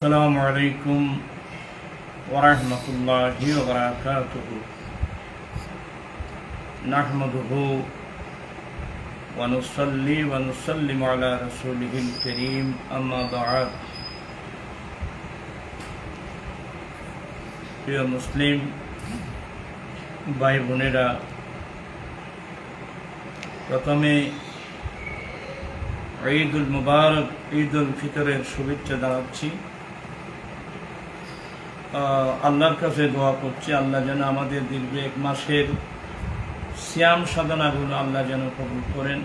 السلام عليكم ورحمة الله وبركاته. نحمده ونصلي ونسلم على رسوله الكريم أما بعد. প্রিয় মুসলিম ভাই বোনেরা, প্রথমে ঈদুল মুবারক, ঈদুল ফিতরের শুভেচ্ছা জানাচ্ছি। আল্লাহর কাছে দোয়া করছি আল্লাহ যেন আমাদের দীর্ঘ এক মাসের সিয়াম সাধনাগুলো আল্লাহ যেন কবুল করেন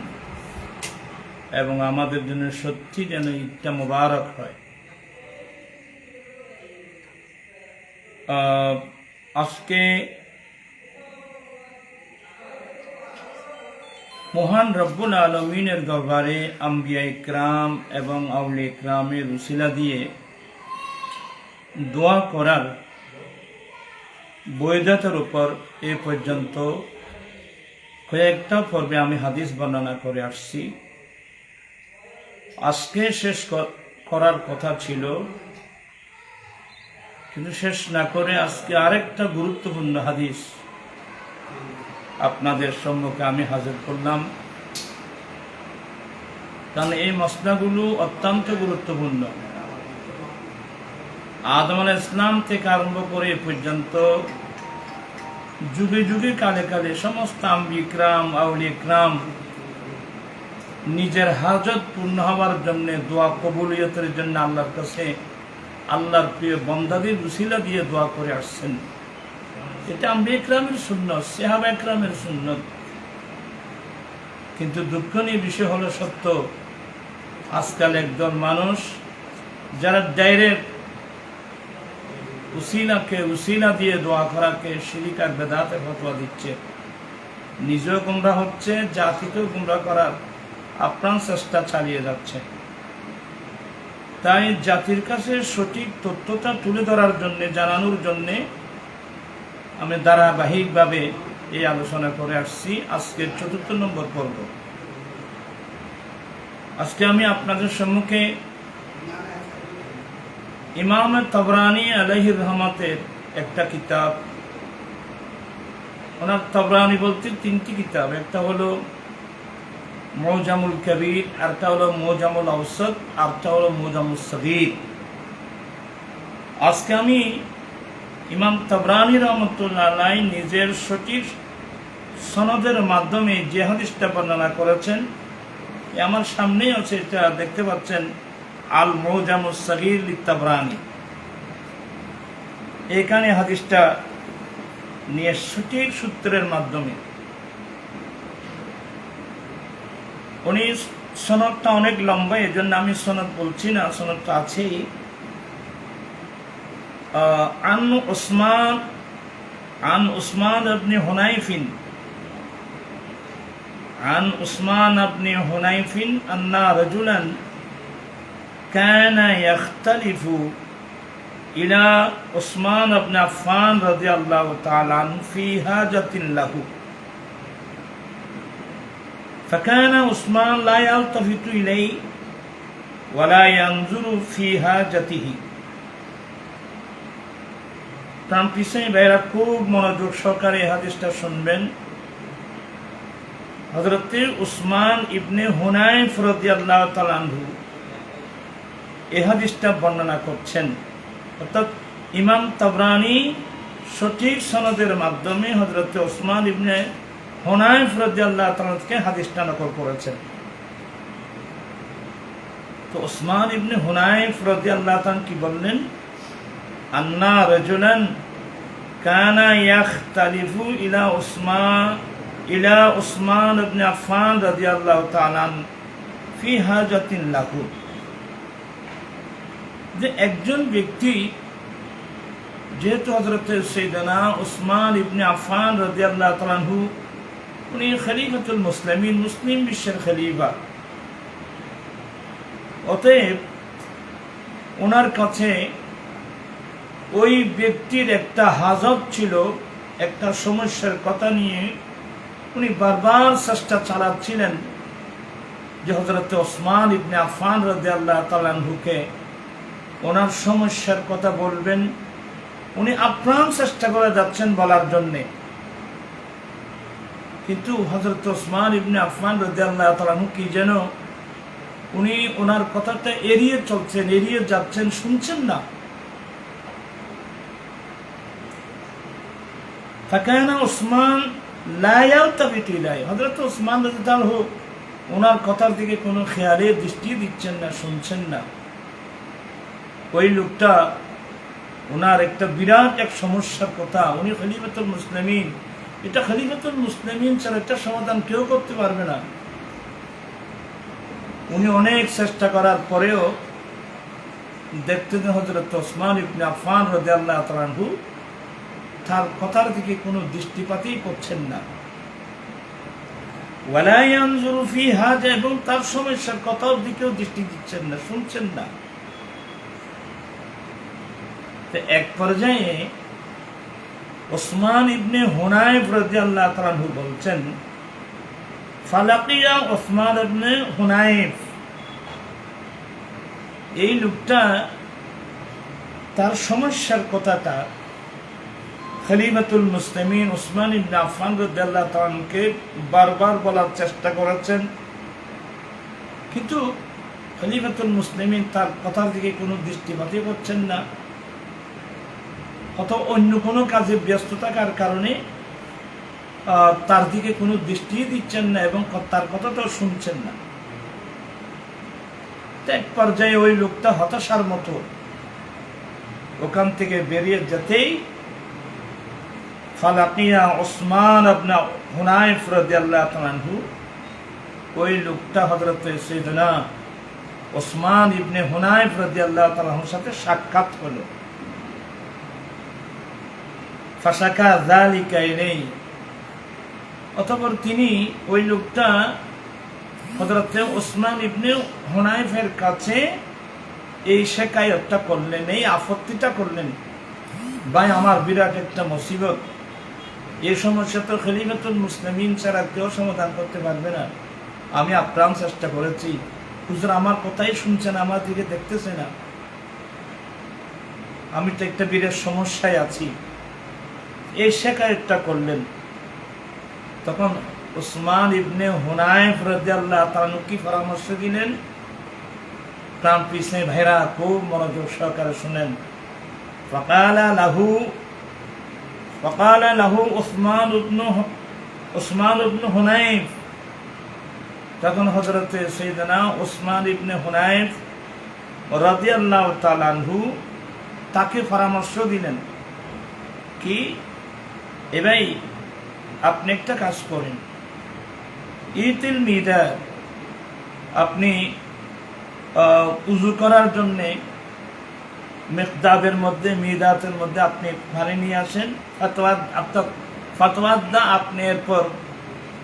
এবং আমাদের জন্য সত্যি যেন ঈদটা মুবারক হয়। আজকে মহান রব্বুল আলমিনের দরবারে আম্বিয়া ইকরাম এবং আউলিয়া ইকরামের উসিলা দিয়ে দোয়া করার বৈধতার উপর এ পর্যন্ত কয়েকটা পর্বে আমি হাদিস বর্ণনা করে আসছি। আজকে শেষ করার কথা ছিল, কিন্তু শেষ না করে আজকে আরেকটা গুরুত্বপূর্ণ হাদিস আপনাদের সম্মুখে আমি হাজির করলাম, কারণ এই মসলাগুলো অত্যন্ত গুরুত্বপূর্ণ। আদম আলাইহিস সালাম থেকে আরম্ভ করে এ পর্যন্ত যুগে যুগে কালে কালে সমস্ত আম্বিয়া ইকরাম আউলিয়া ইকরাম নিজের হাজত পূর্ণ হওয়ার জন্য, দোয়া কবুলিয়তের জন্য আল্লাহর কাছে আল্লাহর প্রিয় বন্দাদের উসিলা দিয়ে দোয়া করে আসছেন। এটা আম্বিয়া ইকরামের সুন্নত, সাহাবা ইকরামের সুন্নত। কিন্তু দুঃখনীয় বিষয় হলো সত্য, আজকাল একদল মানুষ যারা ডাইরেক্ট উসিলা দিয়ে দোয়া করাকে শিরক আর বেদাতে ফতোয়া দিচ্ছে, নিজেও গুমরাহ হচ্ছে, জাতিকেও গুমরাহ করার আপ্রাণ চেষ্টা চালিয়ে যাচ্ছে। তাই জাতির কাছে সঠিক তথ্যটা তুলে ধরার জন্য, জানানোর জন্য আমি ধারাবাহিকভাবে এই আলোচনা করে আসছি। আজকের ৪র্থ নম্বর পর্ব। আজকে আমি আপনাদের সম্মুখে ইমাম তাবরানী আলাইহির রহমতের একটা কিতাব, ওনার তাবরানী বলতে ৩টি কিতাব, একটা হলো মুজামুল কবির, আরেকটা হলো মুজামুল আওসাত, আরেকটা হলো মুজামুল সগীর। আজকে আমি ইমাম তাবরানী রহমতুল্লাহ আলাইহি নিজের সঠিক সনদের মাধ্যমে যে হাদিসটা বর্ণনা করেছেন, আমার সামনেই আছে, এটা দেখতে পাচ্ছেন, আল মুজামুস সগীর লিত-তাবরানী। এখানে হাদিসটা নিয়ে সঠিক সূত্রের মাধ্যমে উনি, সনদটা অনেক লম্বা, এই জন্য আমি সনদ বলছি না, সনদটা আছেই। আন উসমান ইবনে হুনাইফিন, عن عثمان بن حنيف أن رجلا كان يختلف إلى عثمان بن عفان رضي الله تعالى عنه في حاجة له، فكان عثمان لا يلتفت إليه ولا ينظر في حاجته। তার পিছনে ভাইরা খুব মনোযোগ সহকারে হাদিসটা শুনবেন। হযরত উসমান ইবনে হুনাইফ রাদিয়াল্লাহু তাআলা আনহু এই হাদিসটা বর্ণনা করছেন। অর্থাৎ ইমাম তাবরানী সঠিক সনদের মাধ্যমে হযরত উসমান ইবনে হুনাইফ রাদিয়াল্লাহু তাআলা থেকে হাদিসটা নকল করেছেন। তো উসমান ইবনে হুনাইফ রাদিয়াল্লাহু তাআলা কি বললেন? আন্না রাজুলান কানা ইয়াখতালিফু ইলা উসমান ইবনে আফফান রাদিয়াল্লাহু তাআলা ফি হাজাতিন লাহু, যে একজন ব্যক্তি, যেহেতু হযরত সাইয়েদনা উসমান ইবনে আফফান রাদিয়াল্লাহু তাআলা আনহু উনি খলিফাতুল মুসলিমিন, মুসলিম বিশ্বের খলিফা, অতএব ওনার কাছে ওই ব্যক্তির একটা হাজত ছিল, একটা সমস্যার কথা নিয়ে উনি বারবার চেষ্টা চালাচ্ছিলেন যে হযরত উসমান ইবনে আফফান রাদিয়াল্লাহু তাআলা আনহুকে ওনার সমস্যার কথা বলবেন, উনি আপ্রাণ চেষ্টা করে যাচ্ছেন বলার জন্যে, কিন্তু হযরত ওসমান ইবনে আফফান রাদিয়াল্লাহু তাআলা আনহু কি যেন উনি ওনার কথাটা এড়িয়ে চলছেন, এড়িয়ে যাচ্ছেন, শুনছেন না। ফাকানা ওসমান লা ইয়ালতাফিতু ইলাইহি, হযরত ওসমান রাদিয়াল্লাহু আনহু ওনার কথার দিকে কোনো খেয়ালে দৃষ্টি দিচ্ছেন না, শুনছেন না। ওই লোকটা ওনার একটা বিরাট এক সমস্যার কথা, উনি খলিফাতুল মুসলিমিন, এটা খলিফাতুল মুসলিমিন ছাড়া একটা সমাধান কেউ করতে পারবে না। উনি অনেক চেষ্টা করার পরেও দেখতেন হযরত ওসমান ইবনে আফফান রাদিয়াল্লাহু তাআলা আনহু তার কথার দিকে কোনো দৃষ্টিপাতই করছেন না। ওয়ালা ইয়ানজুরু ফি হাজা, এবং তার সমস্যার কথার দিকেও দৃষ্টি দিচ্ছেন না, শুনছেন না। এক পর্যায়ে ওসমান ইবনে হুনাইফ রাদিয়াল্লাহু তাআলা আনহু বলছেন, ফালাকিয়া ওসমান ইবনে হুনাইফ, এই লোকটা তার সমস্যার কথাটা খলিফাতুল মুসলিমিন ওসমান ইবনে আফফান রাদিয়াল্লাহু তাআলা আনহুকে বারবার বলার চেষ্টা করেছেন, কিন্তু খলিফাতুল মুসলিমিন তার কথার দিকে কোনো দৃষ্টিপাতই করছেন না। অথবা অন্য কোনো কাজে ব্যস্ত থাকার কারণে তার দিকে কোনো দৃষ্টি দিচ্ছেন না এবং তার কথাটাও শুনছেন না। এক পর্যায়ে ওই লোকটা হতাশার মতো ওখান থেকে বেরিয়ে যেতেই ফালাকিয়া ওসমান ইবনে হুনাইফ রাদিয়াল্লাহু তাআলা আনহু, ওই লোকটা হযরত সাইয়েদনা ওসমান ইবনে হুনাইফ রাদিয়াল্লাহু তাআলা আনহুর সাথে সাক্ষাৎ হলো। ফাশাকা যালিকা ইলাইহি, অতঃপর তিনি ওই লোকটা হযরত ওসমান ইবনে হুনাইফের কাছে এই শিকায়তটা করলেন, এই আপত্তিটা করলেন, ভাই আমার বিরাট একটা মুসিবত, এই সমস্যা তো খলিফাতুল মুসলিমিন ছাড়া কেউ সমাধান করতে পারবে না। আমি আপ্রাণ চেষ্টা করেছি, হুজুর আমার কথাই শুনছেন, আমার দিকে দেখতেছে না, আমি তো একটা বিরাট সমস্যায় আছি, এই শিকায়তটা করলেন। তখন ওসমান ইবনে হুনাইফ রাদিয়াল্লাহু তাআলা আনহু কি পরামর্শ দিলেন? প্রাণ পিছনে ভাইরা খুব মনোযোগ সহকারে শুনেন। ফাকালা লাহু ওসমান ইবনে হুনাইফ, তখন হযরতে সাইয়েদনা ওসমান ইবনে হুনাইফ রাদিয়াল্লাহু তাআলা আনহু তাকে পরামর্শ দিলেন কি, এ ভাই আপনি একটা কাজ করেন, ইতিল মিদাদ, আপনি উযু করার জন্যে মিকদাবের মধ্যে, মিদাতের মধ্যে আপনি পানি নিয়ে আসেন, ফাতওয়াদ্দা, আপনি এরপর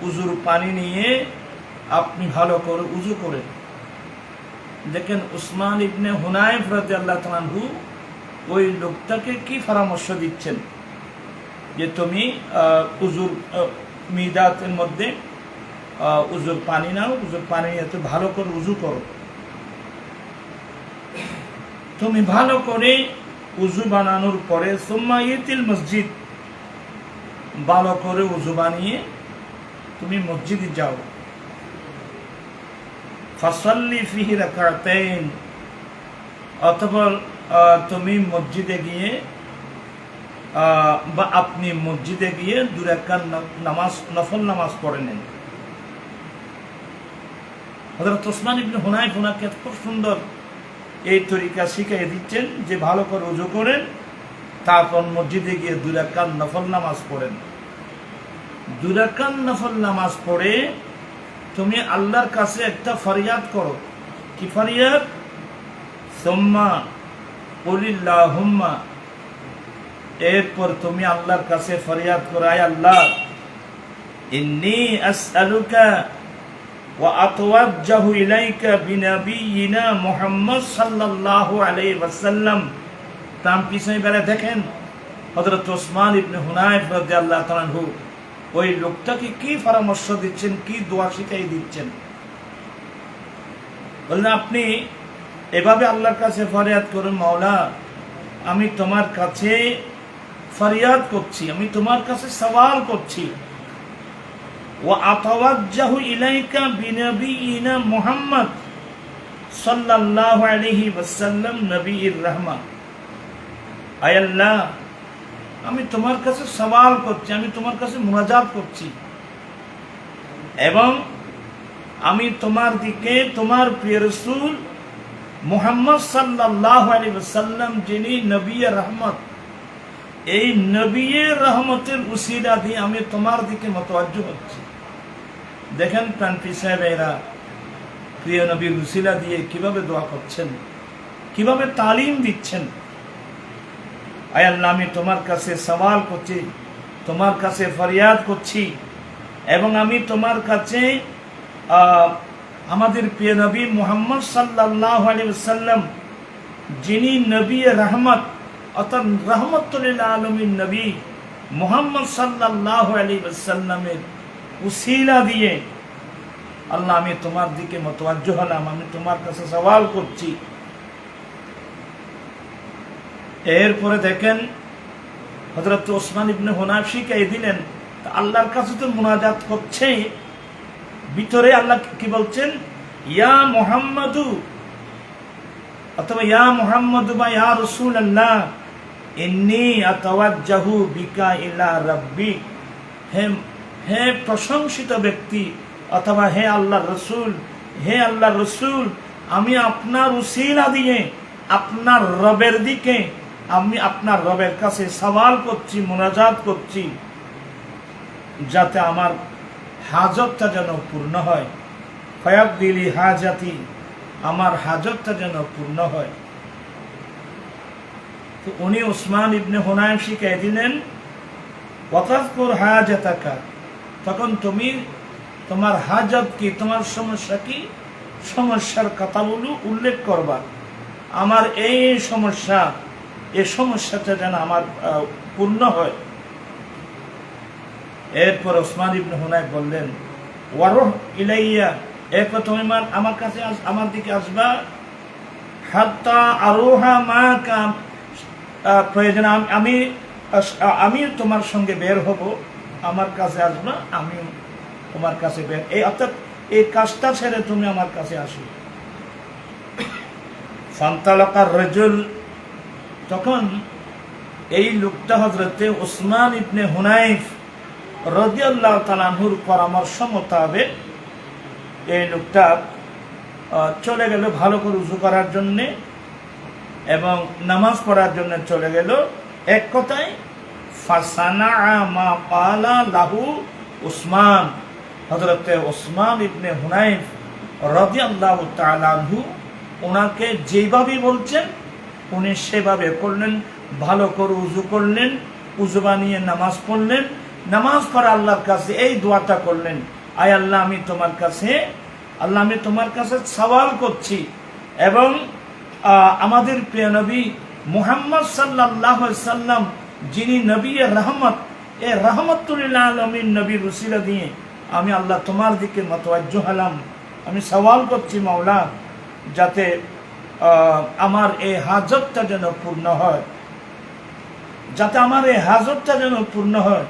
উযুর পানি নিয়ে আপনি ভালো করে উযু করেন। দেখেন ওসমান ইবনে হুনাইফ রাদিয়াল্লাহু তাআলা আনহু ওই লোকটাকে কি পরামর্শ দিচ্ছেন যে তুমি উযুর মিদাতের মধ্যে উযুর পানি নাও, উযুর পানি এত ভালো করে উযু করো, তুমি ভালো করে উযু বানানোর পরে সুম্মা ইতিল মসজিদ, ভালো করে উযু বানিয়ে তুমি মসজিদে যাও, ফাসাল্লি ফিহি রাকাতাইন, অথবা তুমি মসজিদে গিয়ে বা আপনি মসজিদে গিয়ে 2 রাকাত নামাজ, নফল নামাজ পড়ে নেন। হযরত ওসমান ইবনে হুনাইফ ওনাকে খুব সুন্দর এই তরিকা শিখিয়ে দিচ্ছেন যে ভালো করে উযু করেন, তারপর মসজিদে গিয়ে 2 রাকাত নফল নামাজ পড়েন। 2 রাকাত নফল নামাজ পড়ে তুমি আল্লাহর কাছে একটা ফরিয়াদ করো। কি ফরিয়াদ? সুম্মা কুলিল্লাহুম্মা, এরপর তুমি আল্লাহর কাছে ফরিয়াদ করো, আয় আল্লাহ, ইন্নী আসআলুকা ওয়া আতওয়াজ্জাহু ইলাইকা বিনাবিয়িনা মুহাম্মদ সাল্লাল্লাহু আলাইহি ওয়াসাল্লাম। তাম পিছনে বেলা দেখেন হযরত ওসমান ইবনে হুনাইফ রাদিয়াল্লাহু তাআলা আনহু ওই লোকটাকে কি পরামর্শ দিচ্ছেন, কি দোয়া শিখাই দিচ্ছেন। বললেন আপনি এভাবে আল্লাহর কাছে ফরিয়াদ করুন, মাওলা আমি তোমার কাছে ফরিয়াদ করছি, আমি তোমার কাছে সওয়াল করছি। ওয়া আতাওয়াজ্জাহু ইলাইকা বিনবিয়িনা মুহাম্মদ সাল্লাল্লাহু আলাইহি ওয়াসাল্লাম নবীর রাহমা। আয় আল্লাহ, আমি তোমার কাছে সওয়াল করছি, আমি তোমার কাছে মুনাজাত করছি, এবং আমি তোমার দিকে তোমার প্রিয় রাসূল মুহাম্মদ সাল্লাল্লাহু আলাইহি ওয়াসাল্লাম, যিনি নবী রহমত, এই নবী রহমতের উসিলা দিয়ে আমি তোমার দিকে মুতাওয়াজ্জহ হচ্ছি। দেখেন প্রান্তি সাহেবেরা প্রিয় নবীর উসিলা দিয়ে কিভাবে দোয়া করছেন, কিভাবে তালিম দিচ্ছেন। আয় আল্লাহ, আমি তোমার কাছে সওয়াল করছি, তোমার কাছে ফরিয়াদ করছি, এবং আমি তোমার কাছে আমাদের প্রিয় নবী মুহাম্মদ সাল্লাল্লাহু আলাইহি ওয়াসাল্লাম, যিনি নবী রহমত অর্থাৎ রহমতুল লিল আলামিন নবী মুহাম্মদ সাল্লাল্লাহু আলাইহি ওয়াসাল্লামের উসিলা দিয়ে আল্লাহ আমি তোমার দিকে মুতাওয়াজ্জহ হলাম, আমি তোমার কাছে সওয়াল করছি। এরপরে দেখেন হযরত ওসমান ইবনে হুনায়ফ শিখাই দিলেন, আল্লাহর কাছে তো মুনাজাত করছে, ভিতরে আল্লাহ কি বলছেন, ইয়া মুহাম্মাদু অথবা ইয়া মুহাম্মাদু বা ইয়া রাসূলুল্লাহ ইন্নী আতাওয়াজ্জাহু বিকা ইলা রাব্বি। হে প্রশংসিত ব্যক্তি অথবা হে আল্লাহর রাসূল, হে আল্লাহর রাসূল, আমি আপনার উসিলা দিয়ে আপনার রবের দিকে, আমি আপনার রবের কাছে সওয়াল করছি, মুনাজাত করছি, যাতে আমার হাজতটা যেন পূর্ণ হয়। ফায়াবদিলি হাজাতি, আমার হাজতটা যেন পূর্ণ হয়। তো উনি ওসমান ইবনে হুনায়ফ শিখাই দিলেন, ওয়াতাযকুর হাজাতাকা, তখন তুমি তোমার হাজত কি, তোমার সমস্যা কি, সমস্যার কথাগুলো উল্লেখ করবা। আমার এই সমস্যা, এই সমস্যাটা যেন আমার পূর্ণ হয়। এরপর ওসমান ইবনে হুনায়ফ বললেন, ওয়ারুহ ইলাইয়া, এরপর তুমি আমার কাছে আমার দিকে আসবা, হাত্তা আরোহা মাকা, প্রয়োজন আমি তোমার সঙ্গে বের হব, আমার কাছে আসবা, আমি তোমার কাছে বের, এই অর্থাৎ এই কাজটা ছেড়ে তুমি আমার কাছে আসো। ফান্তালাকার রাজুল, তখন এই লোকটা হযরতে ওসমান ইবনে হুনায়ফ রাদিয়াল্লাহু তাআলা আনহুর পরামর্শ মোতাবেক এই লোকটা চলে গেল ভালো করে উযু করার জন্যে এবং নামাজ পড়ার জন্য চলে গেল। এক কথায় ফাসানা মা ক্বালা লাহু উসমান, হযরতে ওসমান ইবনে হুনায়ফ রাদিয়াল্লাহু তাআলা আনহু ওনাকে যেভাবে বলছেন উনি সেভাবে করলেন। ভালো করে উযু করলেন, উযু বানিয়ে নামাজ পড়লেন, নামাজ পড়ে আল্লাহর কাছে এই দোয়াটা করলেন, আয় আল্লাহ আমি তোমার কাছে সওয়াল করছি, এবং আমাদের প্রিয় নবী মুহাম্মদ সাল্লাল্লাহু আলাইহি সাল্লাম, যিনি নবী রহমত, এই রহমতুল লিল আলামিন নবীর উসিলা দিয়ে আমি আল্লাহ তোমার দিকে মুতাওয়াজ্জহ হলাম, আমি সওয়াল করছি মাওলা, যাতে আমার এই হাজতটা যেন পূর্ণ হয়, যাতে আমার এই হাজতটা যেন পূর্ণ হয়।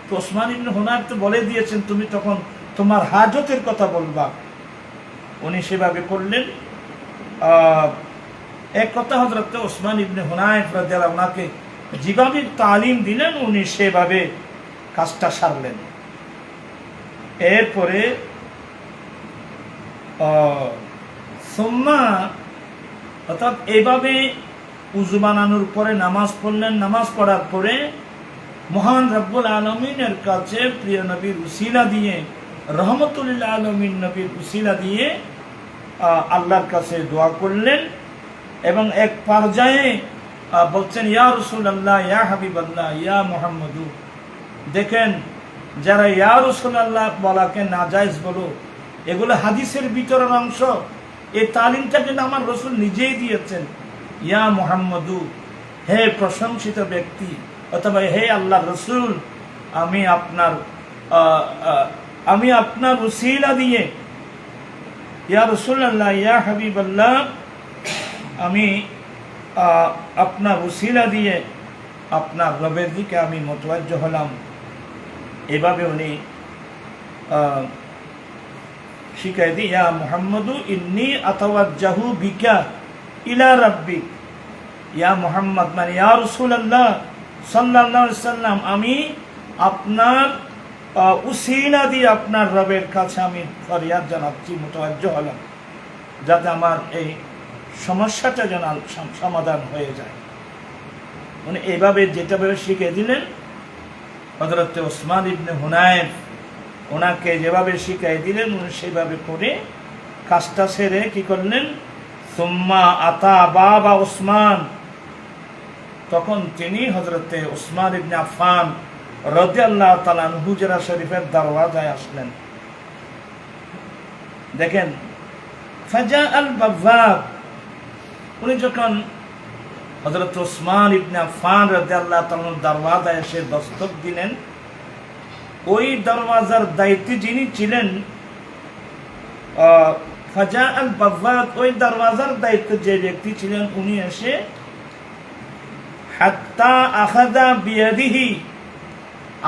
তো ওসমান ইবনে হুনায়ফ তো বলে দিয়েছেন তুমি তখন তোমার হাজতের কথা বলবা, উনি সেভাবে করলেন। এক কথা হযরত ওসমান ইবনে হুনায়ফ রাদিয়াল্লাহু ওনাকে যেভাবে তালিম দিলেন উনি সেভাবে কাজটা সারলেন। এরপরে সুম্মা, অর্থাৎ এইভাবে উযু বানানোর পরে নামাজ পড়লেন, নামাজ পড়ার পরে মহান রব্বুল আলামিনের কাছে প্রিয় নবীর উসিলা দিয়ে, রহমতুল লিল আলামিন নবীর উসিলা দিয়ে আল্লাহর কাছে দোয়া করলেন, এবং এক পর্যায়ে বলছেন, ইয়া রাসূলুল্লাহ, ইয়া হাবিবাল্লাহ, ইয়া মুহাম্মাদু। দেখেন, যারা ইয়া রাসূলুল্লাহ বলাকে নাজায়েজ বলো, এগুলো হাদিসের ভিতরের অংশ। এই তালিমটা কিন্তু আমার রাসূল নিজেই দিয়েছেন। ইয়া মুহাম্মাদু, হে প্রশংসিত ব্যক্তি অথবা হে আল্লাহর রাসূল, আমি আপনার উসিলা দিয়ে, ইয়া রাসূলুল্লাহ, ইয়া হাবিবাল্লাহ, আমি আপনার উসিলা দিয়ে আপনার রবের দিকে আমি মুতাওয়াজ্জহ হলাম। এভাবে উনি শিখাই দিই, ইয়া মুহাম্মাদু ইন্নী আতাওয়াজ্জাহু বিকা ইলা রাব্বি। ইয়া মুহাম্মদ মানে ইয়া রাসূলুল্লাহ সাল্লাল্লাহু আলাইহি সাল্লাম, আমি আপনার উসিলা দিয়ে আপনার রবের কাছে আমি ফরিয়াদ জানাচ্ছি, মুতাওয়াজ্জহ হলাম, যাতে আমার এই সমস্যাটা যেন সমাধান হয়ে যায়। মানে এইভাবে যেটাভাবে শিখে দিলেন হযরত ওসমান ইবনে হুনায়ফ, ওনাকে যেভাবে শিখাই দিলেন উনি সেভাবে করে কাজটা সেরে কি করলেন, সুম্মা আতা বাবা ওসমান, তখন তিনি হযরতে ওসমান ইবনে আফফান রাদিয়াল্লাহু তাআলা আনহু হুজরা শরীফের দরওয়াজায় আসলেন। দেখেন, ফাজা আল বাওয়াব, উনি যখন হযরত ওসমান ইবনে আফফান রাদিয়াল্লাহু তাআলার দরওয়াজায় এসে দস্তক দিলেন, ওই দরওয়াজার দায়িত্বে যিনি ছিলেন ফাজা আল বাওয়াব, ওই দরওয়াজার দায়িত্বে যে ব্যক্তি ছিলেন উনি এসে হাত্তা আখাযা বিয়াদিহি,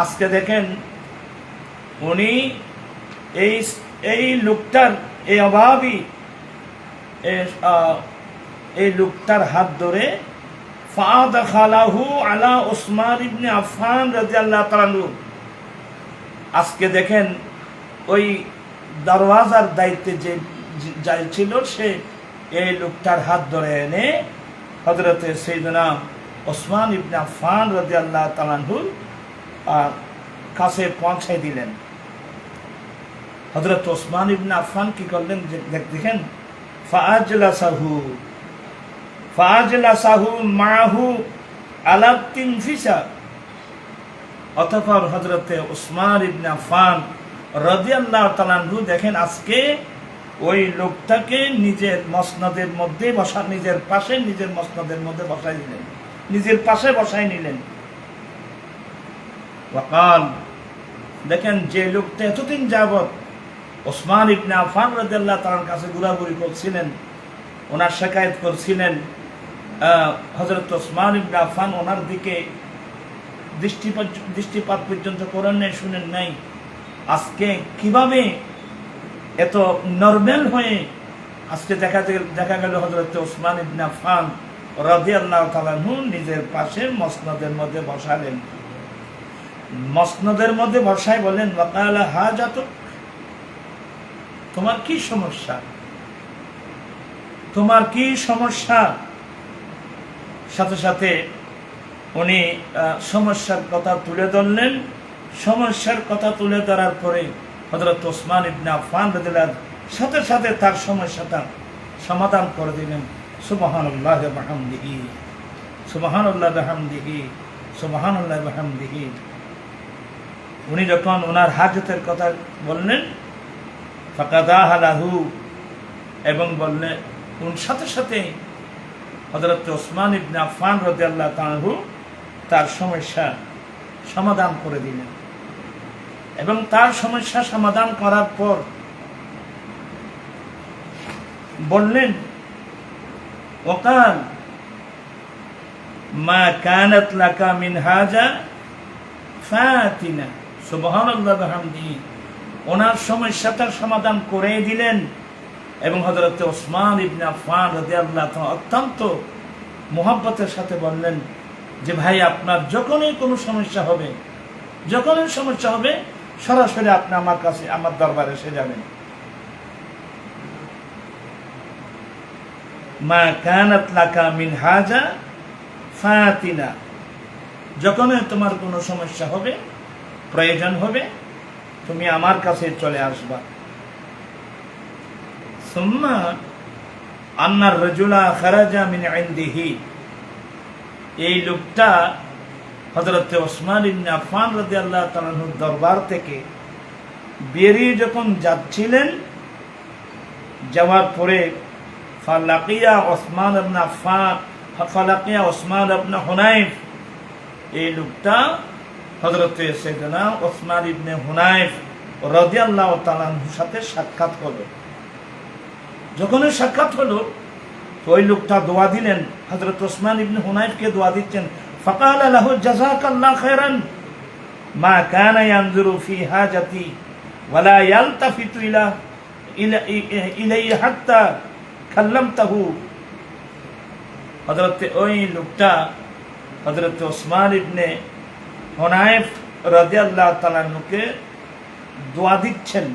আজকে দেখেন উনি এই লোকটার এই অভাবী এই লোকটার হাত ধরে ফাদাখালাহু আলা ওসমান ইবনে আফফান রাদিয়াল্লাহু তাআলা আনহু, আজকে দেখেন ওই দরওয়াজার দায়িত্বে যে যাই ছিল সে এই লোকটার হাত ধরে এনে হযরতে সাইয়েদনা ওসমান ইবনে আফফান রাদিয়াল্লাহু তাআলা আনহুর কাছে পৌঁছে দিলেন। হযরত ওসমান ইবনে আফফান কি করলেন দেখেন, ফাআজলাসাহু মাহু আলা তিনফিসা, অতঃপর হযরতে ওসমান ইবনে আফফান রাদিয়াল্লাহু তাআলা আনহু দেখেন আজকে ওই লোকটাকে নিজের মসনদের মধ্যে নিজের পাশে নিজের মসনদের মধ্যে বসাই দিলেন, নিজের পাশে বসাই নিলেন। ওয়াকাল, দেখেন যে লোকটা এতদিন যাবত ওসমান ইবনে আফফান রাদিয়াল্লাহু তাআলার কাছে ঘোরাঘুরি করছিলেন, ওনার শিকায়ত করছিলেন, হযরত ওসমান ইবনে আফফান ওনার দিকে দৃষ্টিপাত পর্যন্ত করেন নাই, শুনেন নাই, আজকে কিভাবে এত নরমাল হয়ে আজকে দেখা গেল হযরত ওসমান ইবনে আফফান রাদিয়াল্লাহু তাআলা আনহু নিজের পাশে মসনদের মধ্যে বসালেন। মসনদের মধ্যে বসায় বলেন, ওয়াকালা হাজাতুক, তোমার কি সমস্যা, তোমার কি সমস্যা? সাথে সাথে উনি সমস্যার কথা তুলে ধরলেন। সমস্যার কথা তুলে ধরার পরে হযরত ওসমান ইবনে আফফান রাদিয়াল্লাহু সাথে সাথে তার সমস্যাটা সমাধান করে দিলেন। সুবহানাল্লাহ ওয়া বিহামদিহি, সুবহানাল্লাহ ওয়া বিহামদিহি, সুবহানাল্লাহ ওয়া বিহামদিহি। উনি যখন ওনার হাজতের কথা বললেন, ফাকাদাহা লাহু, এবং বললেন উনি সাথে সাথে হযরত ওসমান ইবনে আফফান রাদিয়াল্লাহু তাআলা আনহু তার সমস্যা সমাধান করে দিলেন। এবং তার সমস্যা সমাধান করার পর বললেন, ওয়াকাল মা কানাত লাকা মিন হাজা ফাতিনা, সুবহানাল্লাহ ওয়া বিহামদিহি। ওনার সমস্যাটার সমাধান করে দিলেন। এবং হযরত ওসমান ইবনে আফফান রাদিয়াল্লাহু তাআলা অত্যন্ত মুহাব্বতের সাথে বললেন যে, ভাই আপনার যখনই কোনো সমস্যা হবে, যখনই সমস্যা হবে সরাসরি আপনি আমার কাছে, আমার দরবারে এসে যাবেন। মা কানাত লাকা মিন হাজা ফাতিনা, যখনই তোমার কোনো সমস্যা হবে, প্রয়োজন হবে, তুমি আমার কাছে চলে আসবা। সুম্মা আন্নার রাজুলা খারাজা মিন ইনদিহি, এই লোকটা হযরত ওসমান ইবনে আফফান রাদিয়াল্লাহু তাআলা আনহুর দরবার থেকে বেরিয়ে যখন যাচ্ছিলেন, যাওয়ার পরে ফালাকিয়া ওসমান ইবনে আফফান, ফালাকিয়া ওসমান ইবনে হুনাইফ, এই লোকটা হযরত সাইয়েদনা ওসমান ইবনে হুনাইফ রাদিয়াল্লাহু তাআলা আনহুর সাথে সাক্ষাৎ হলো। যখনই সাক্ষাৎ হলো তো ওই লোকটা দোয়া দিলেন, হযরত ওসমান ইবনে হুনাইফকে দোয়া দিচ্ছেন, ফাকালা লাহু জাযাকাল্লাহু খায়রান মা কানা ইয়ানজুরু ফি হাজাতি ওয়ালা ইয়ালতাফিতু ইলাইহি হাত্তা কাল্লামতাহু। হযরত ওই লোকটা হযরত ওসমান ইবনে হুনাইফ রাদিয়াল্লাহু তাআলা আনহুকে দোয়া দিচ্ছেন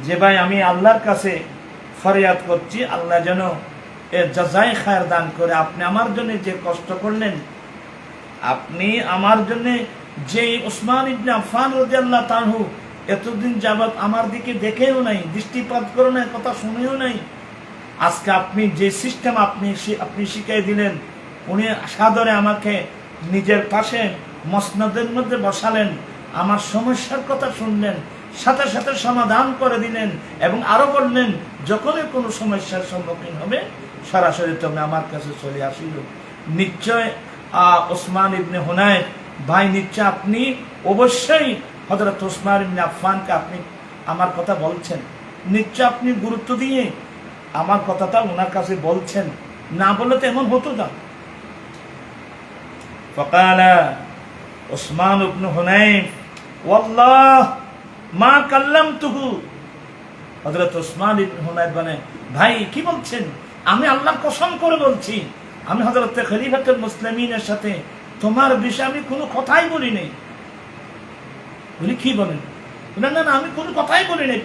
যে ভাই আমি আল্লাহর কাছে ফরিয়াদ করছি, আল্লাহ যেন এর জাযায়ে খায়ের দান করে। আপনি আমার জন্য যে কষ্ট করলেন, আপনি আমার জন্য যে ওসমান ইবনে আফফান রাদিয়াল্লাহু তাআলা আনহু এতদিন যাবত আমার দিকে দেখেও নাই, দৃষ্টিপাত করে নাই, কথা শুনেও নাই, আজকে আপনি যে সিস্টেম আপনি শিখিয়ে দিলেন, উনি সাদরে আমাকে নিজের পাশে মসনদের মধ্যে বসালেন, আমার সমস্যার কথা শুনলেন, সাথে সাথে সমাধান করে দিলেন এবং আরো বললেন যখনই কোনো সমস্যার সম্মুখীন হবে সরাসরি তুমি আমার কাছে চলে আসিল। নিশ্চয় ওসমান ইবনে হুনাইফ ভাই, নিশ্চয় আপনি অবশ্যই হযরত ওসমান ইবনে আফফানকে আপনি আমার কথা বলছেন, নিশ্চয় আপনি গুরুত্ব দিয়ে আমার কথাটা ওনার কাছে বলছেন, না বললে তো এমন হতো না। ফাকালা ওসমান ইবনে হুনাইফ ওয়াল্লাহ মা কাল্লামতুহু। হযরত ওসমান ইবনে হুনাইফ বলে, ভাই কি বলছেন? আমি আল্লাহর কসম করে বলছি, আমি হযরত খলিফাতুল মুসলিমিনের সাথে তোমার বিষয়ে আমি কোনো কথাই বলি নাই। বলি কি বলেন? না না না, আমি কোনো কথাই বলি নাই।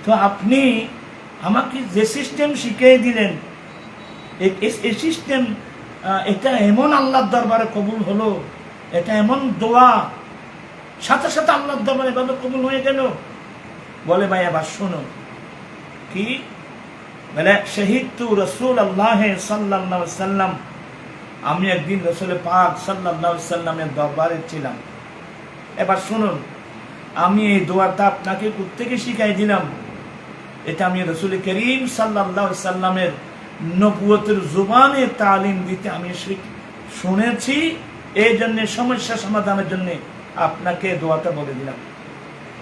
তো আপনি আমাকে যে সিস্টেম শিখিয়ে দিলেন, এই সিস্টেম এটা এমন আল্লাহর দরবারে কবুল হলো, এটা এমন দোয়া সাথে সাথে আল্লাহর দরবারে এভাবে কবুল হয়ে গেল। বলে ভাই আবার শোনো কি বলে, শাহিদতু রাসূলুল্লাহ সাল্লাল্লাহু আলাইহি ওয়াসাল্লাম, আমি একদিন রাসূল পাক সাল্লাল্লাহু আলাইহি ওয়াসাল্লামের দরবারে ছিলাম। এবার শুনুন, আমি এই দোয়াটা আপনাকে কোত্থেকে শিখাই দিলাম, এটা আমি রাসূল করিম সাল্লাল্লাহু আলাইহি ওয়াসাল্লামের নবুয়তের জবানে তালিম দিতে আমি শুনেছি, এই জন্য সমস্যা সমাধানের জন্য আপনাকে দোয়াটা বলে দিলাম।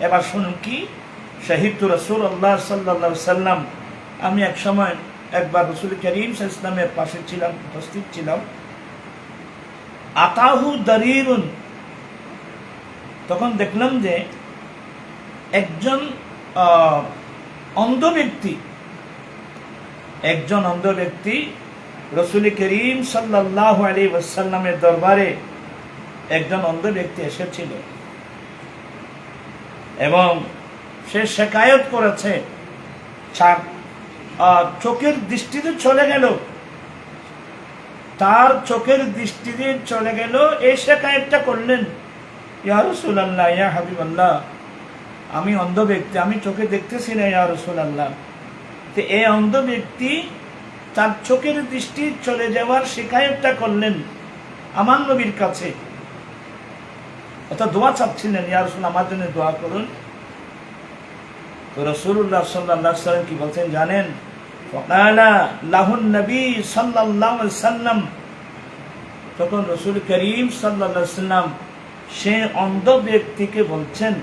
এবার শুনুন কি, শাহিদতু রাসূলুল্লাহ সাল্লাল্লাহু আলাইহি ওয়াসাল্লাম, আমি এক সময় একবার রাসূল করিম সাল্লাল্লাহু আলাইহি ওয়াসাল্লামের পাশে ছিলাম, উপস্থিত ছিলাম। আতাহু দারিরুন, তখন দেখলাম যে একজন অন্ধ ব্যক্তি রাসূল করিম সাল্লাল্লাহু আলাইহি ওয়াসাল্লামের দরবারে একজন অন্ধ ব্যক্তি এসেছিল এবং সে শিকায়ত করেছে, চোখের দৃষ্টিতে চলে গেল, তার চোখের দৃষ্টিতে চলে গেল। এই শিকায়তটা করলেন, ইয়া রাসূলুল্লাহ, ইয়া হাবিবাল্লাহ, আমি অন্ধ ব্যক্তি, আমি চোখে দেখতেছি না ইয়া রাসূলুল্লাহ। তো এই অন্ধ ব্যক্তি তার চোখের দৃষ্টি চলে যাওয়ার শিকায়তটা করলেন আমার নবীর কাছে, অর্থাৎ দোয়া চাচ্ছিলেন, ইয়া রাসূল আমার জন্য দোয়া করুন। তো রাসূলুল্লাহ সাল্লাল্লাহু আলাইহি ওয়াসাল্লাম কি বলছেন জানেন? ফাকালা লাহুন নবী সাল্লাল্লাহু আলাইহি ওয়াসাল্লাম, তখন রাসূল করিম সাল্লাল্লাহু আলাইহি ওয়াসাল্লাম সে অন্ধ ব্যক্তিকে বলছেন,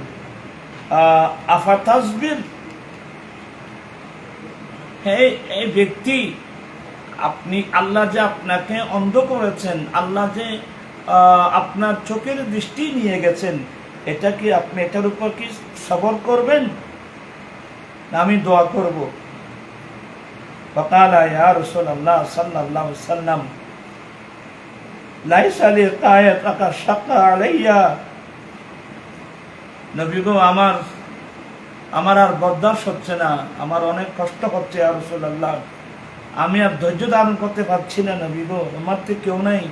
আফাতাসবির, হে এই ব্যক্তি, আপনি আল্লাহ যে আপনাকে অন্ধ করেছেন, আল্লাহ যে আপনার চোখের দৃষ্টি নিয়ে গেছেন, এটা কি আপনি এটার উপর কি সবর করবেন না আমি দোয়া করব? ফাকালা ইয়া রাসূলুল্লাহ সাল্লাল্লাহু আলাইহি ওয়াসাল্লাম লাইসা লিকায়াতাকা শাক্কা আলাইয়া, নবী গো, আমার আর বরদাস্ত হচ্ছে না, আমার অনেক কষ্ট হচ্ছে ইয়া রাসূলুল্লাহ, আমি আর ধৈর্য ধারণ করতে পারছি না নবী গো, আমার তো কেউ নাই,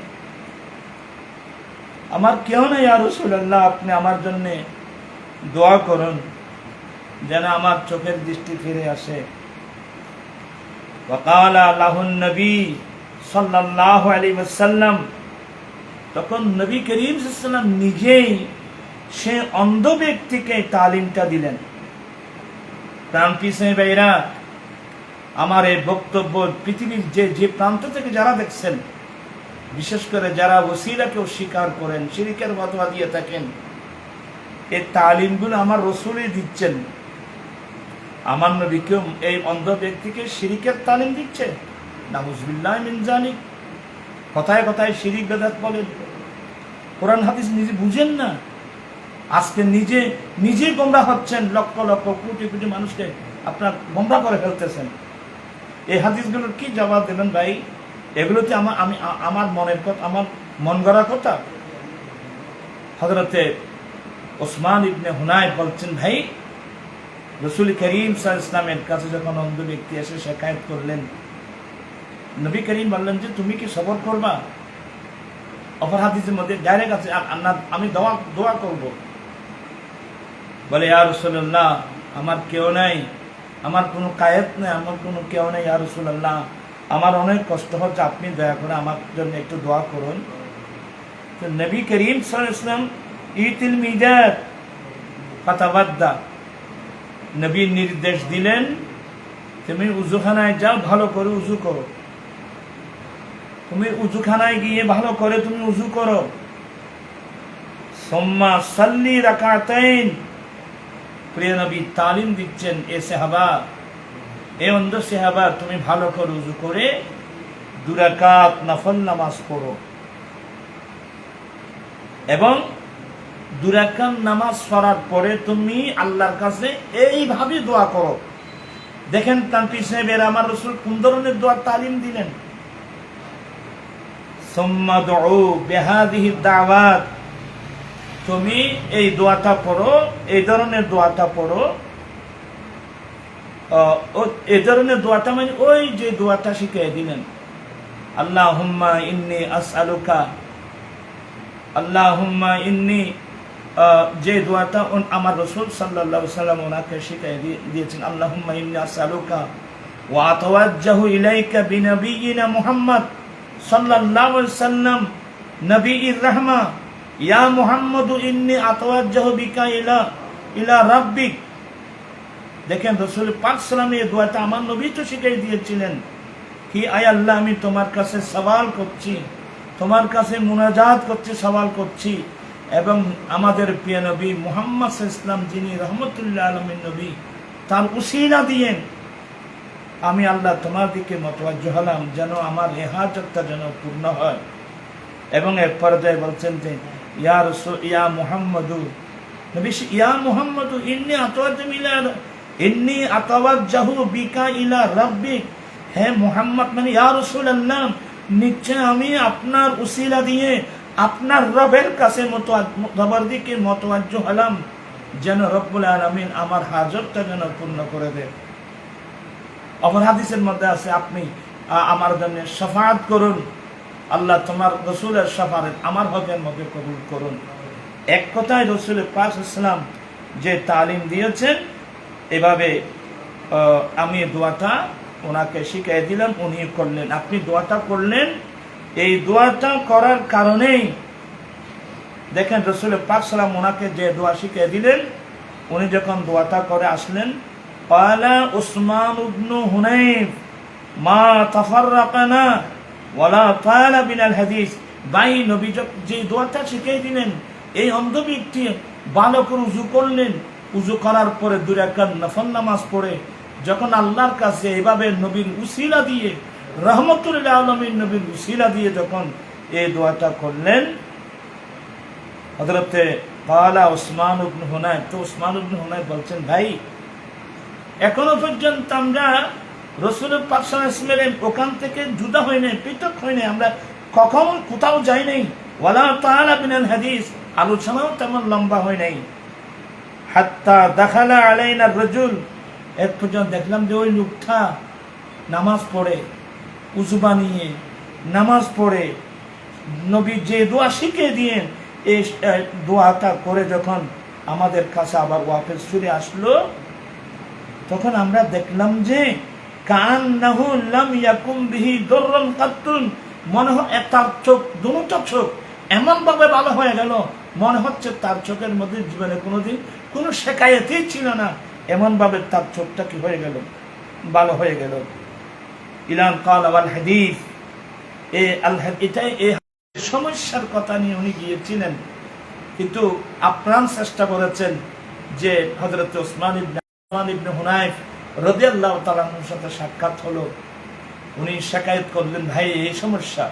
ইয়া রাসূলুল্লাহ, আপনি আমার জন্য দোয়া করুন যেন আমার চোখের দৃষ্টি ফিরে আসে। ওয়াকালা লাহুন নবী সাল্লাল্লাহু আলাইহি ওয়াসাল্লাম, তখন নবী করিম সাল্লাল্লাহু আলাইহি ওয়াসাল্লাম নিজেই সে অন্ধ ব্যক্তিকে তালিমটা দিলেন। প্রাণপ্রিয় ভাইরা, আমার এই বক্তব্য পৃথিবীর যে প্রান্ত থেকে যারা দেখছেন, বিশেষ করে যারা ওসিলাকে অস্বীকার করেন, শিরকের ফতোয়া দিয়ে থাকেন, এই তালিমগুলো আমার রাসূলই দিচ্ছেন। আমার নবী কেউ এই অন্ধ ব্যক্তিকে শিরিকের তালিম দিচ্ছে, নাউজুবিল্লাহ মিন যালিক। কথায় কথায় শিরিক বেদাত বলেন, কোরআন হাদিস নিজে বুঝেন না, আজকে নিজে গোমরা হচ্ছেন, লক্ষ লক্ষ কোটি কোটি মানুষকে আপনার গোমরা করে ফেলতেছেন। এই হাদিসগুলোর কি জবাব দেবেন ভাই? এগুলোতে আমার মনের কথা, আমার মন গড়া কথা। হযরতে ওসমান ইবনে হুনাইফ বলছেন, ভাই রাসূল করিম সাল্লাল্লাহু আলাইহি ওয়াসাল্লামের কাছে যখন অন্ধ ব্যক্তি এসে শিকায়ত করলেন, নবী করিম বললেন যে তুমি কি সবর করবা? অপর হাদিসের মধ্যে ডাইরেক্ট আছে আমি দোয়া করব। বলে, ইয়া রাসূলুল্লাহ, আমার কেউ নাই, আমার কোনো কায়েত নেই, আমার কোনো কেউ নেই, ইয়া রাসূলুল্লাহ, আমার অনেক কষ্ট হচ্ছে, আপনি দয়া করে আমার জন্য একটু দোয়া করুন। তো নবী করিম সাল্লাল্লাহু আলাইহি ওয়াসাল্লাম ইতিল মিজাত ফাতাওয়াদ্দা, নবী নির্দেশ দিলেন, তুমি উযুখানায় যাও, ভালো করে উযু করো। তুমি উযুখানায় গিয়ে ভালো করে তুমি উযু করো। সুম্মা সাল্লি রাকাতাইন, প্রিয় নবী তালিম দিচ্ছেন, এ সাহাবা, এ অন্ধ সাহাবা, তুমি ভালো করে উযু করে 2 রাকাত নফল নামাজ পড়ো এবং 2 রাকাত নামাজ পড়ার পরে তুমি আল্লাহর কাছে এইভাবে দোয়া করো। দেখেন তান্ত্রিক সাহেবের আমার রাসূল কোন ধরনের দোয়ার তালিম দিলেন। সুম্মা দুউ বিহাদিহি দাওয়াত, তুমি এই দোয়াটা পড়ো, এই ধরনের দোয়াটা পড়ো। এই ধরনের দোয়াটা মানে ওই যে দোয়াটা শিখিয়ে দিলেন, আল্লাহুম্মা ইন্নী আসআলুকা, আল্লাহুম্মা ইন্নী, যে দোয়াটা আমার রাসূল সাল্লাল্লাহু আলাইহি ওয়াসাল্লাম ওনাকে শিখিয়ে দিয়েছেন, আল্লাহুম্মা ইন্নী আসআলুকা ওয়া আতাওয়াজ্জাহু ইলাইকা বিনবিয়িনা মুহাম্মদ সাল্লাল্লাহু আলাইহি ওয়াসাল্লাম নবিয়্যির রাহমা, ইয়া মুহাম্মদু ইন্নী আতাওয়াজ্জাহু বিকা ইলা রাব্বিক। দেখেন রাসূল পাক সাল্লাল্লাহু আলাইহি ওয়াসাল্লাম এই দোয়াটা আমার নবী তো শিখিয়ে দিয়েছিলেন কি, আয় আল্লাহ, আমি তোমার কাছে সওয়াল করছি, তোমার কাছে মুনাজাত করছি, সওয়াল করছি, এবং আমাদের প্রিয় নবী মুহাম্মদ সাল্লাল্লাহু আলাইহি ওয়াসাল্লাম, যিনি রহমতুল্লাহ আলামিন নবী, তার উসিলা দিয়ে আমি আল্লাহ তোমার দিকে মুতাওয়াজ্জিহ হলাম, যেন আমার এই হাজতটা যেন পূর্ণ হয়। এবং এক পর্যায়ে বলছেন যে, ইয়া রাসূল, ইয়া মুহাম্মাদু, নবী ইয়া মুহাম্মাদু ইন্নী আতাওয়াজ্জাহু বিকা ইলা রাব্বিক, হে মুহাম্মদ, মানে ইয়া রাসূলুল্লাহ, নিশ্চয় আমি আপনার উসিলা দিয়ে আপনার রবের কাছে রবের দিকে মুতাওয়াজ্জিহ হলাম, যেন রব্বুল আলামিন আমার হাজতটা যেন পূর্ণ করে দেয়। অপর হাদিসের মধ্যে আছে, আপনি আমার জন্য শাফাআত করুন, আল্লাহ তোমার রাসূলের শাফাআত আমার হকের মধ্যে কবুল করুন। এক কথায় রাসূল পাক সাল্লাল্লাহু আলাইহি ওয়াসাল্লাম যে তালিম দিয়েছেন, এভাবে আমি দোয়াটা ওনাকে শিখিয়ে দিলাম, উনি করলেন। আপনি দোয়াটা করলেন, এই দোয়াটা করার কারণেই দেখেন রাসূল পাক সাল্লাল্লাহু আলাইহি ওয়াসাল্লাম ওনাকে যে দোয়া শিখিয়ে দিলেন, উনি যখন দোয়াটা করে আসলেন, ক্বালা উসমান ইবনে হুনাইফ মা তাফাররাকানা ওয়ালা তালা বিনাল হাদিস। ভাই নবী যে দোয়াটা শিখিয়ে দিলেন, এই অন্ধ ব্যক্তি ভালো করে উযু করলেন, উযু করার পরে 2 রাকাত নফল নামাজ পড়ে যখন আল্লাহর কাছে এভাবে নবীর উসিলা দিয়ে, রহমতুল আলামিন নবীর উসিলা দিয়ে যখন এই দোয়াটা করলেন, হযরতে ক্বালা উসমান ইবনে হুনাইফ, তো উসমান ইবনে হুনাইফ বলছেন, ভাই এখনো পর্যন্ত আমরা রাসূল পাক সাল্লাল্লাহু আলাইহি ওয়াসাল্লামের ওখান থেকে জুদা হয় নাই, পৃথক হয় নাই, আমরা কখনো কোথাও যাই নাই, ওয়ালা তাআলা বিনাল হাদিস, আলোচনাও তেমন লম্বা হয় নাই। হাত্তা দাখালা আলাইনা রাজুল, এক পর্যন্ত দেখলাম যে ওই লোকটা নামাজ পড়ে, উযু বানিয়ে নামাজ পড়ে, নবী যে দোয়া শিখিয়ে দিয়েন, এই দোয়াটা করে যখন আমাদের কাছে আবার ওয়াপস ফিরে আসলো, তখন আমরা দেখলাম যে কান্নাহু লাম ইয়াকুম বিহি দুররুন কাত্তুন, মনে হয় তার চোখ, দুটো চোখ এমন ভাবে ভালো হয়ে গেল, মনে হচ্ছে তার চোখের মধ্যে জীবনে কোনোদিন কোনো শিকায়তই ছিল না, এমন ভাবে তার চোখটা কি হয়ে গেল, ভালো হয়ে গেল। ইলান ক্বালা ওয়াল হাদিস, এটাই এই সমস্যার কথা নিয়ে উনি গিয়েছিলেন, কিন্তু আপ্রাণ চেষ্টা করেছেন যে হযরত উসমান ইবনে হুনাইফ রাদিয়াল্লাহু তাআলা আনহুর সাথে সাক্ষাৎ হলো। উনি শিকায়ত করলেন, ভাই এই সমস্যা।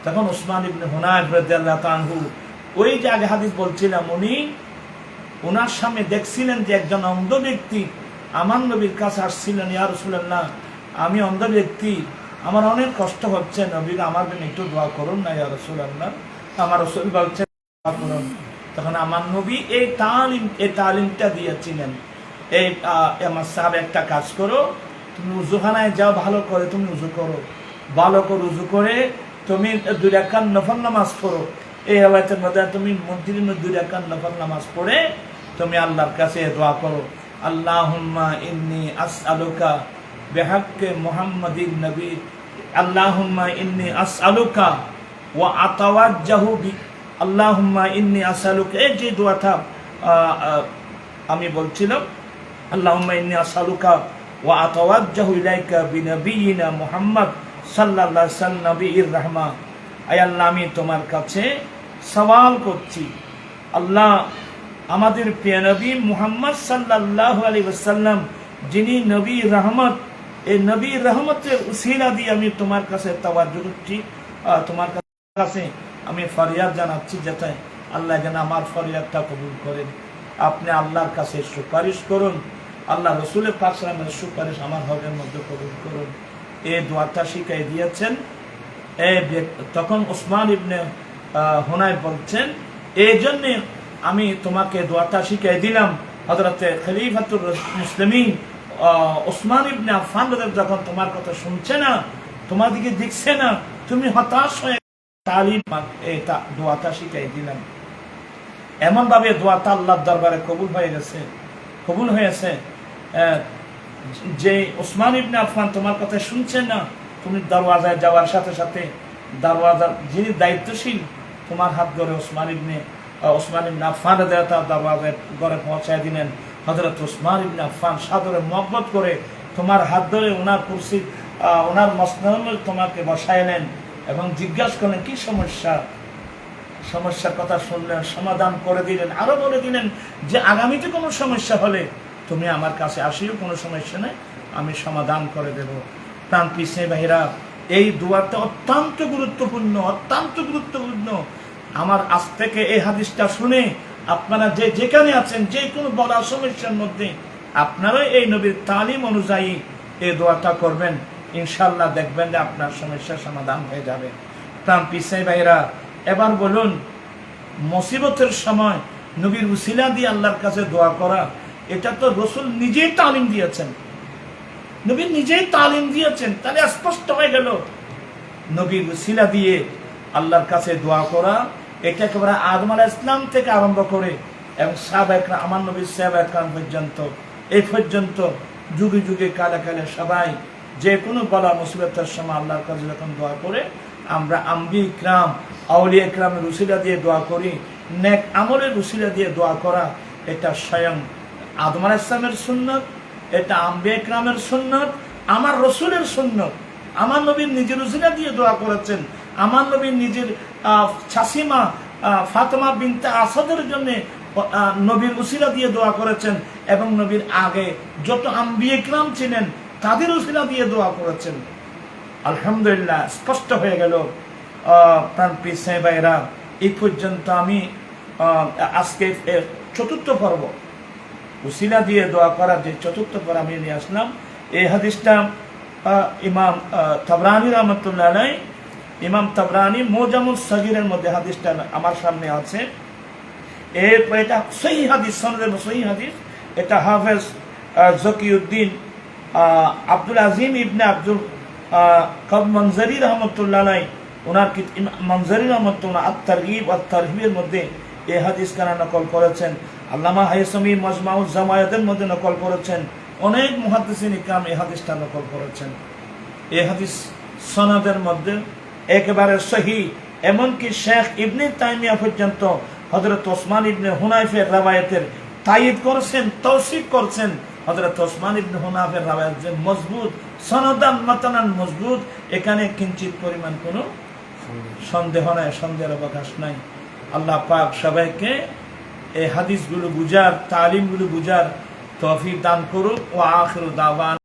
তখন উসমান ইবনে হুনায়ফ রাদিয়াল্লাহু তাআলা আনহু, ওই যে আগে হাদিস বলছিলাম, উনি ওনার সামনে দেখছিলেন যে একজন অন্ধ ব্যক্তি আমার নবীর কাছে আসছিলেন, ইয়া রাসূলুল্লাহ, আমি অন্ধ ব্যক্তি, আমার অনেক কষ্ট হচ্ছে, নবী আমার জন্য একটু দোয়া করুন না ইয়া রাসূলুল্লাহ। আমার রাসূল বলছেন দোয়া করুন। তখন আমার নবী এই তালিমটা দিয়েছিলেন, এই আমার সাহাবা, একটা কাজ করো, তুমি উযুখানায় যাও, ভালো করে তুমি উযু করো, ভালো করে উযু করে তুমি 2 রাকাত নফল নামাজ পড়ো। এই হাওয়াতের মধ্যে তুমি মসজিদে 2 রাকাত নফল নামাজ পড়ে তুমি আল্লাহর কাছে দোয়া করো, আল্লাহুম্মা ইন্নী আসআলুকা বিহাক্কি মুহাম্মাদিন নবী, আল্লাহুম্মা ইন্নী আসআলুকা ওয়া আতাওয়াজ্জাহু বি, আল্লাহুম্মা ইন্নী আসআলুকা, এই যে দোয়াটা আমি বলছিলাম, আল্লাহুম্মা ইন্নী আসআলুকা ওয়া আতাওয়াজ্জাহু ইলাইকা বিনবিয়িনা মুহাম্মদ সাল্লাল্লাহু আলাইহি ওয়াসাল্লাম নবীর রাহমা, আয় আল্লাহ আমি তোমার কাছে সওয়াল করছি, আল্লাহ আমাদের প্রিয় নবী মুহাম্মদ সাল্লাল্লাহু আলাইহি ওয়াসাল্লাম যিনি নবীর রহমত, এই নবীর রহমতের উসিলা দিয়ে আমি তোমার কাছে তাওয়াজ্জু করছি, তোমার কাছে আমি ফরিয়াদ জানাচ্ছি, যাতে আল্লাহ যেন আমার ফরিয়াদটা কবুল করেন। আপনি আল্লাহর কাছে সুপারিশ করুন, আল্লাহ রসুলের পাক সাল্লামের সুপারিশ আমার হকের মধ্যে কবুল করুন। এই দোয়াটা শিখাই দিয়েছেন। তখন উসমান ইবনে হুনায়ফ বলছেন, এই জন্যে আমি তোমাকে দোয়াটা শিখাই দিলাম। হযরতে খলিফাতুর মুসলিমিন উসমান ইবনে আফফান যখন তোমার কথা শুনছে না, তোমার দিকে দেখছে না, তুমি হতাশ হয়ে তালিম এই দোয়াটা শিখাই দিলাম। এমন ভাবে দোয়াটা আল্লাহর দরবারে কবুল হয়েছে যে উসমান ইবনে আফফান তোমার কথা শুনছেন না, তুমি দরওয়াজায় যাওয়ার সাথে সাথে দরওয়াজার যিনি দায়িত্বশীল তোমার হাত ধরে উসমান ইবনে আফফান দরওয়াজায় ঘরে পৌঁছায় দিলেন। হযরত উসমান ইবনে আফফান সাদরে মহব্বত করে তোমার হাত ধরে ওনার কুরসি, ওনার মসনদে তোমাকে বসাইলেন এবং জিজ্ঞাসা করলেন কি সমস্যার কথা শুনলেন, সমাধান করে দিলেন। আরো বলে দিলেন যে আগামীতে কোনো সমস্যা হলে তুমি আমার কাছে আসিও, কোনো সমস্যা নেই, আমি সমাধান করে দেব। প্রাণ পিছে ভাইরা, এই দোয়াটা অত্যন্ত গুরুত্বপূর্ণ। আমার আজ থেকে এই হাদিসটা শুনে আপনারা যেখানে আছেন, যে কোনো বড় সমস্যার মধ্যে আপনারা এই নবীর তালিম অনুযায়ী এই দোয়াটা করবেন, ইনশাআল্লাহ দেখবেন যে আপনার সমস্যার সমাধান হয়ে যাবে। প্রাণ পিছে ভাইরা, এবার বলুন, মুসিবতের সময় নবীর উসিলা দিয়ে আল্লাহর কাছে দোয়া করা, এটা তো রাসূল নিজেই তালিম দিয়েছেন, নবী নিজেই তালিম দিয়েছেন। তাহলে স্পষ্ট হয়ে গেল নবীর উসিলা দিয়ে আল্লাহর কাছে দোয়া করা, এটা একেবারে আদম আলাইহিস সালাম থেকে আরম্ভ করে এবং সাহাবায়ে কেরাম, আমার নবীর সাহাবায়ে কেরাম পর্যন্ত, এই পর্যন্ত যুগে যুগে কালে কালে সবাই যে কোনো বলা মুসিবতের সময় আল্লাহর কাছে যখন দোয়া করে, আমরা আম্বিয়া ইকরাম, আউলিয়া ইকরামের উসিলা দিয়ে দোয়া করি, নেক আমলের উসিলা দিয়ে দোয়া করা, এটা স্বয়ং আদম আলাইহিস সালামের সুন্নাত, এটা আম্বিয়া ইকরামের সুন্নাত, আমার রাসূলের সুন্নাত। আমার নবীর নিজের উসিলা দিয়ে দোয়া করেছেন, আমার নবীর নিজের চাচিমা ফাতেমা বিনতে আসাদের জন্য নবীর উসিলা দিয়ে দোয়া করেছেন, এবং নবীর আগে যত আম্বিয়া ইকরাম ছিলেন তাদের উসিলা দিয়ে দোয়া করেছেন। আলহামদুলিল্লাহ, স্পষ্ট হয়ে গেল। প্রাণ পিছে ভাইরা, এই পর্যন্ত আমি আজকে চতুর্থ পর্ব উসিলা দিয়ে দোয়া করার যে চতুর্থ পর্ব আমি নিয়ে আসলাম। এই হাদিসটা ইমাম তাবরানী রাহমাতুল্লাহ আলাইহি, ইমাম তাবরানী মুজামুস সাগীরের মধ্যে হাদিসটা আমার সামনে আছে। এটা সহিহ হাদিস, সনদে সহিহ হাদিস। এটা হাফেজ জকিউদ্দিন আব্দুল আজিম ইবনে আব্দুল মনজরি রহমতুল্লাহ আলাইহি, ওনার মনজরি রহমতুল্লাহ আত-তারগীব ওয়াত তারহিবের মধ্যে এই হাদিস কানা নকল করেছেন। আল্লামা হাইসামি মাজমাউজ জামায়াতের মধ্যে নকল করেছেন। অনেক মুহাদ্দিসিন ইকরাম এই হাদিসটা নকল করেছেন। এই হাদিস সনদের মধ্যে একেবারে সহিহ, এমনকি শেখ ইবনে তাইমিয়া পর্যন্ত হযরত ওসমান ইবনে হুনায়ফের রাওয়ায়াতের তাইয়িদ করেছেন, তৌসিক করেছেন। হযরত ওসমান ইবনে হুনায়ফের রাওয়ায়াত যে মজবুত, সনদান মাতানান মজবুত, এখানে কিঞ্চিত পরিমাণ কোনো সন্দেহ নাই, সন্দেহের অবকাশ নাই। আল্লাহ পাক সবাইকে এই হাদিসগুলো বুঝার, তালিমগুলো বুঝার তৌফিক দান করুক। ওয়া আখিরু দাওয়ানা